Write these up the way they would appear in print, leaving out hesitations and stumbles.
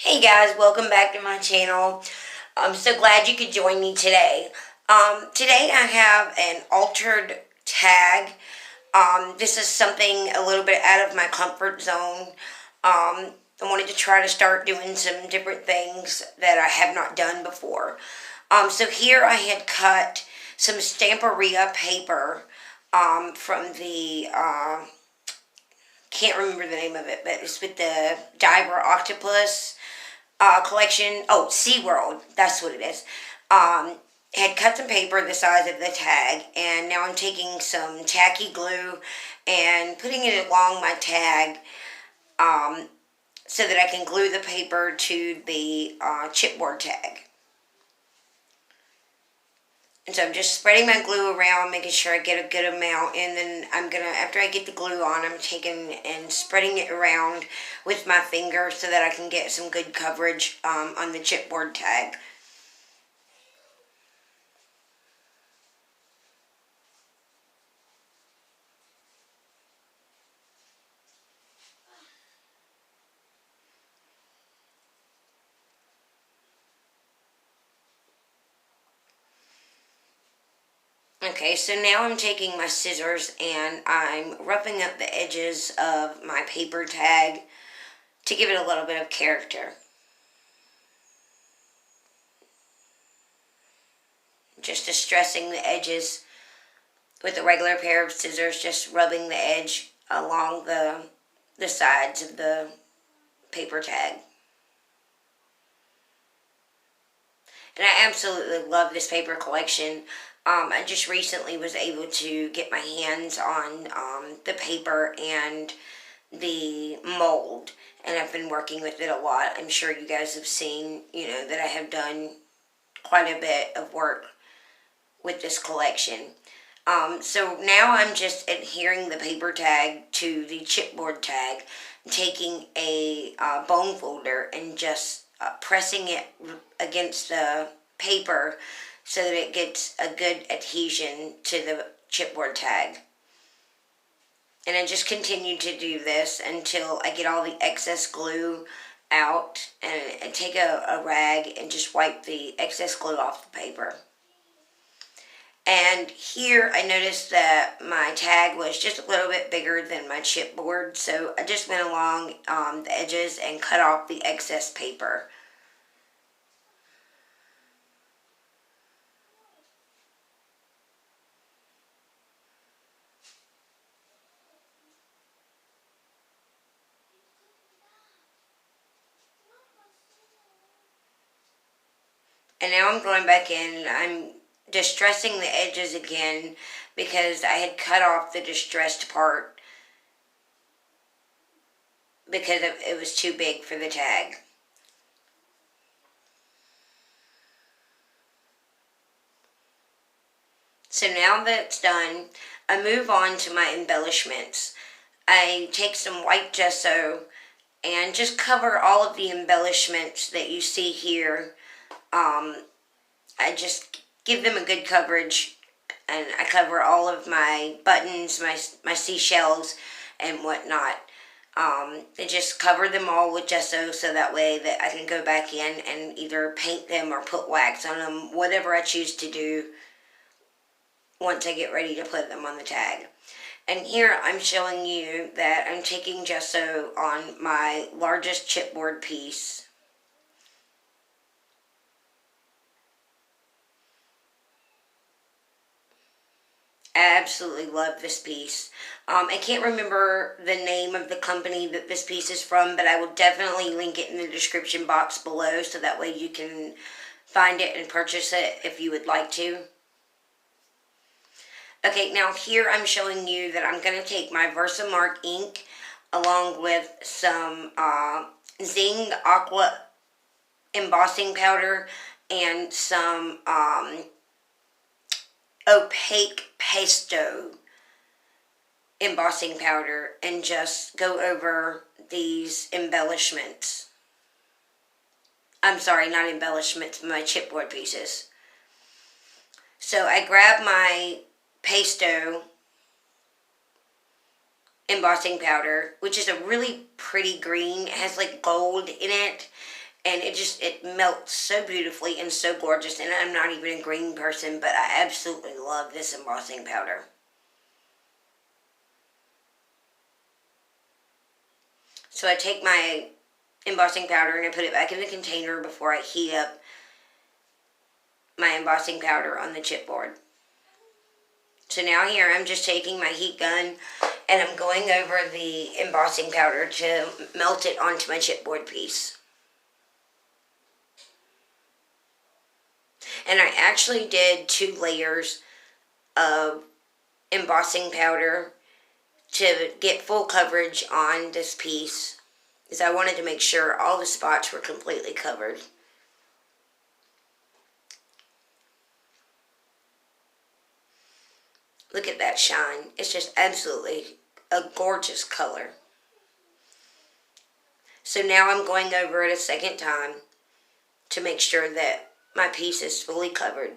Hey guys, welcome back to my channel. I'm so glad you could join me today. Today I have an altered tag. This is something a little bit out of my comfort zone. I wanted to try to start doing some different things that I have not done before. So here I had cut some Stamperia paper from the can't remember the name of it, but it's with the diver octopus collection. Oh, SeaWorld, that's what it is. Had cut some paper the size of the tag, and now I'm taking some tacky glue and putting it along my tag so that I can glue the paper to the chipboard tag. And so I'm just spreading my glue around, making sure I get a good amount, and then I'm going to, after I get the glue on, I'm taking and spreading it around with my finger so that I can get some good coverage on the chipboard tag. Okay, so now I'm taking my scissors and I'm roughing up the edges of my paper tag to give it a little bit of character. Just distressing the edges with a regular pair of scissors, just rubbing the edge along the sides of the paper tag. And I absolutely love this paper collection. I just recently was able to get my hands on the paper and the mold, and I've been working with it a lot. I'm sure you guys have seen, that I have done quite a bit of work with this collection. So now I'm just adhering the paper tag to the chipboard tag, taking a bone folder and just pressing it against the paper so that it gets a good adhesion to the chipboard tag. And I just continue to do this until I get all the excess glue out, and I take a rag and just wipe the excess glue off the paper. And here I noticed that my tag was just a little bit bigger than my chipboard, so I just went along the edges and cut off the excess paper. And now I'm going back in, I'm distressing the edges again because I had cut off the distressed part because it was too big for the tag. So now that's done, I move on to my embellishments. I take some white gesso and just cover all of the embellishments that you see here. I just give them a good coverage, and I cover all of my buttons, my seashells, and whatnot. I just cover them all with gesso so that way that I can go back in and either paint them or put wax on them, whatever I choose to do once I get ready to put them on the tag. And here I'm showing you that I'm taking gesso on my largest chipboard piece. I absolutely love this piece. I can't remember the name of the company that this piece is from, but I will definitely link it in the description box below so that way you can find it and purchase it if you would like to. Okay, now here I'm showing you that I'm going to take my Versamark ink along with some Zing Aqua embossing powder and some opaque pesto embossing powder, and just go over these embellishments. I'm sorry, not embellishments, my chipboard pieces. So I grab my pesto embossing powder, which is a really pretty green. It has like gold in it, And it melts so beautifully and so gorgeous. And I'm not even a green person, but I absolutely love this embossing powder. So I take my embossing powder and I put it back in the container before I heat up my embossing powder on the chipboard. So now here I'm just taking my heat gun and I'm going over the embossing powder to melt it onto my chipboard piece. And I actually did 2 layers of embossing powder to get full coverage on this piece, because I wanted to make sure all the spots were completely covered. Look at that shine. It's just absolutely a gorgeous color. So now I'm going over it a second time to make sure that my piece is fully covered.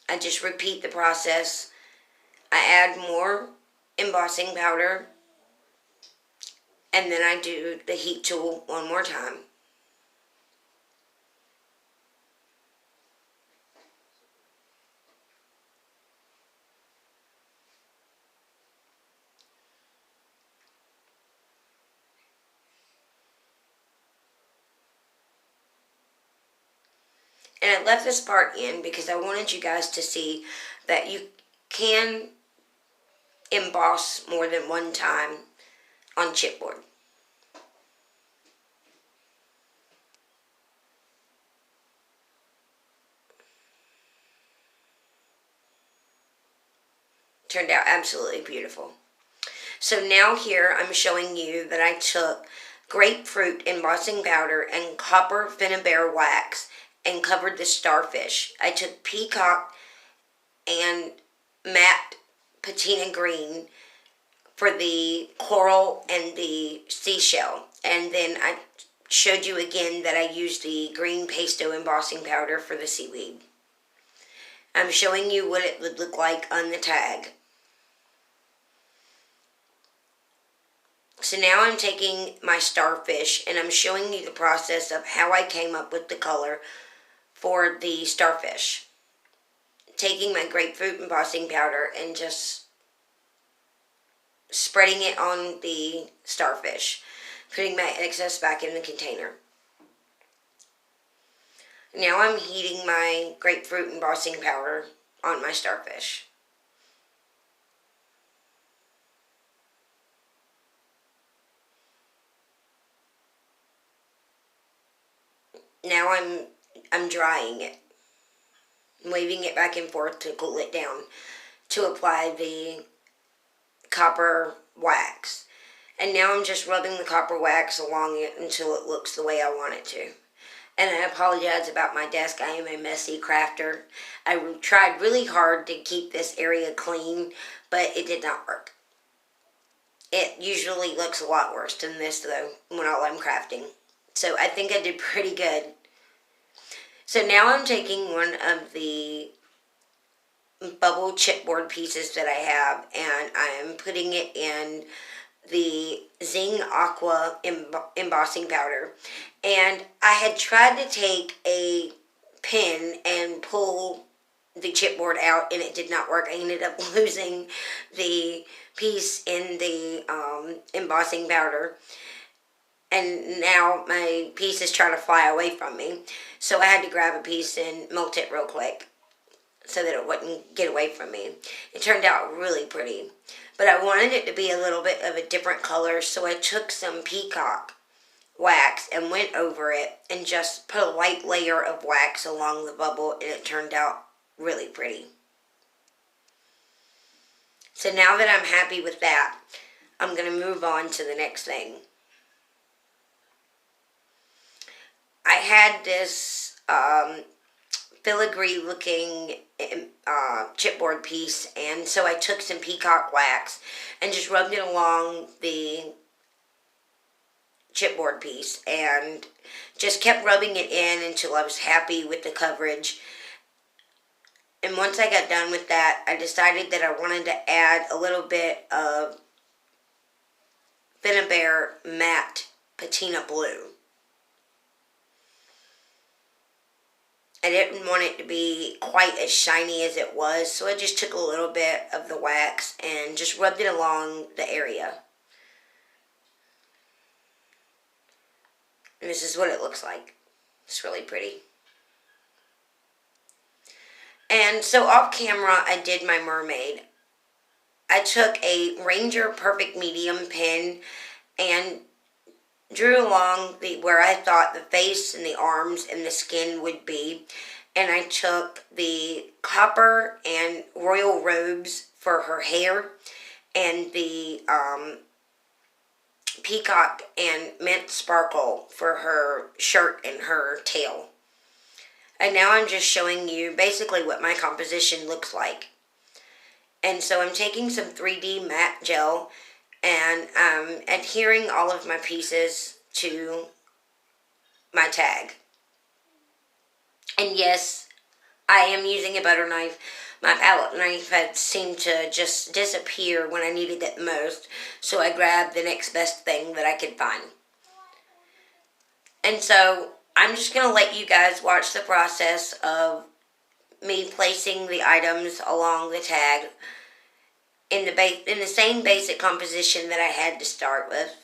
I just repeat the process. I add more embossing powder, and then I do the heat tool one more time. And I left this part in because I wanted you guys to see that you can emboss more than one time on chipboard. Turned out absolutely beautiful. So now here I'm showing you that I took grapefruit embossing powder and copper Finnabair wax and covered the starfish. I took Peacock and matte patina green for the coral and the seashell. And then I showed you again that I used the green pesto embossing powder for the seaweed. I'm showing you what it would look like on the tag. So now I'm taking my starfish and I'm showing you the process of how I came up with the color for the starfish. Taking my grapefruit embossing powder and just spreading it on the starfish. Putting my excess back in the container. Now I'm heating my grapefruit embossing powder on my starfish. Now I'm drying it. I'm waving it back and forth to cool it down to apply the copper wax. And now I'm just rubbing the copper wax along it until it looks the way I want it to. And I apologize about my desk. I am a messy crafter. I tried really hard to keep this area clean, but it did not work. It usually looks a lot worse than this though when all I'm crafting. So I think I did pretty good. So now I'm taking one of the bubble chipboard pieces that I have and I am putting it in the Zing Aqua embossing powder. And I had tried to take a pin and pull the chipboard out and it did not work. I ended up losing the piece in the embossing powder. And now my piece is trying to fly away from me. So I had to grab a piece and melt it real quick so that it wouldn't get away from me. It turned out really pretty. But I wanted it to be a little bit of a different color, so I took some Peacock wax and went over it and just put a light layer of wax along the bubble, and it turned out really pretty. So now that I'm happy with that, I'm going to move on to the next thing. I had this filigree looking chipboard piece, and so I took some Peacock wax and just rubbed it along the chipboard piece and just kept rubbing it in until I was happy with the coverage. And once I got done with that, I decided that I wanted to add a little bit of Finnabair matte patina blue. I didn't want it to be quite as shiny as it was, so I just took a little bit of the wax and just rubbed it along the area. And this is what it looks like. It's really pretty. And so off camera, I did my mermaid. I took a Ranger Perfect Medium pen and drew along where I thought the face and the arms and the skin would be. And I took the copper and royal robes for her hair and the peacock and mint sparkle for her shirt and her tail. And now I'm just showing you basically what my composition looks like. And so I'm taking some 3D matte gel and adhering all of my pieces to my tag. And yes, I am using a butter knife. My palette knife had seemed to just disappear when I needed it most, so I grabbed the next best thing that I could find. And so I'm just going to let you guys watch the process of me placing the items along the tag in the same basic composition that I had to start with.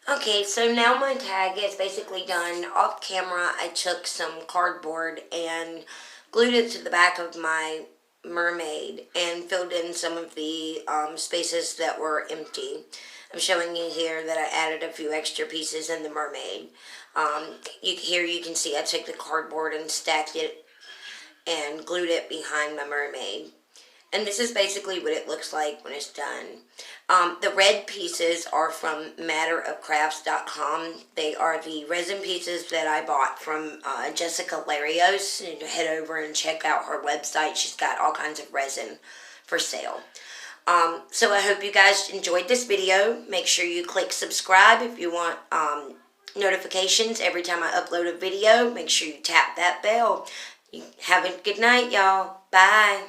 Okay, so now my tag is basically done. Off camera, I took some cardboard and glued it to the back of my mermaid and filled in some of the spaces that were empty. I'm showing you here that I added a few extra pieces in the mermaid. Here you can see I took the cardboard and stacked it and glued it behind my mermaid. And this is basically what it looks like when it's done. The red pieces are from matterofcrafts.com. They are the resin pieces that I bought from Jessica Larios. You need to head over and check out her website. She's got all kinds of resin for sale. So I hope you guys enjoyed this video. Make sure you click subscribe if you want notifications every time I upload a video. Make sure you tap that bell. Have a good night, y'all. Bye.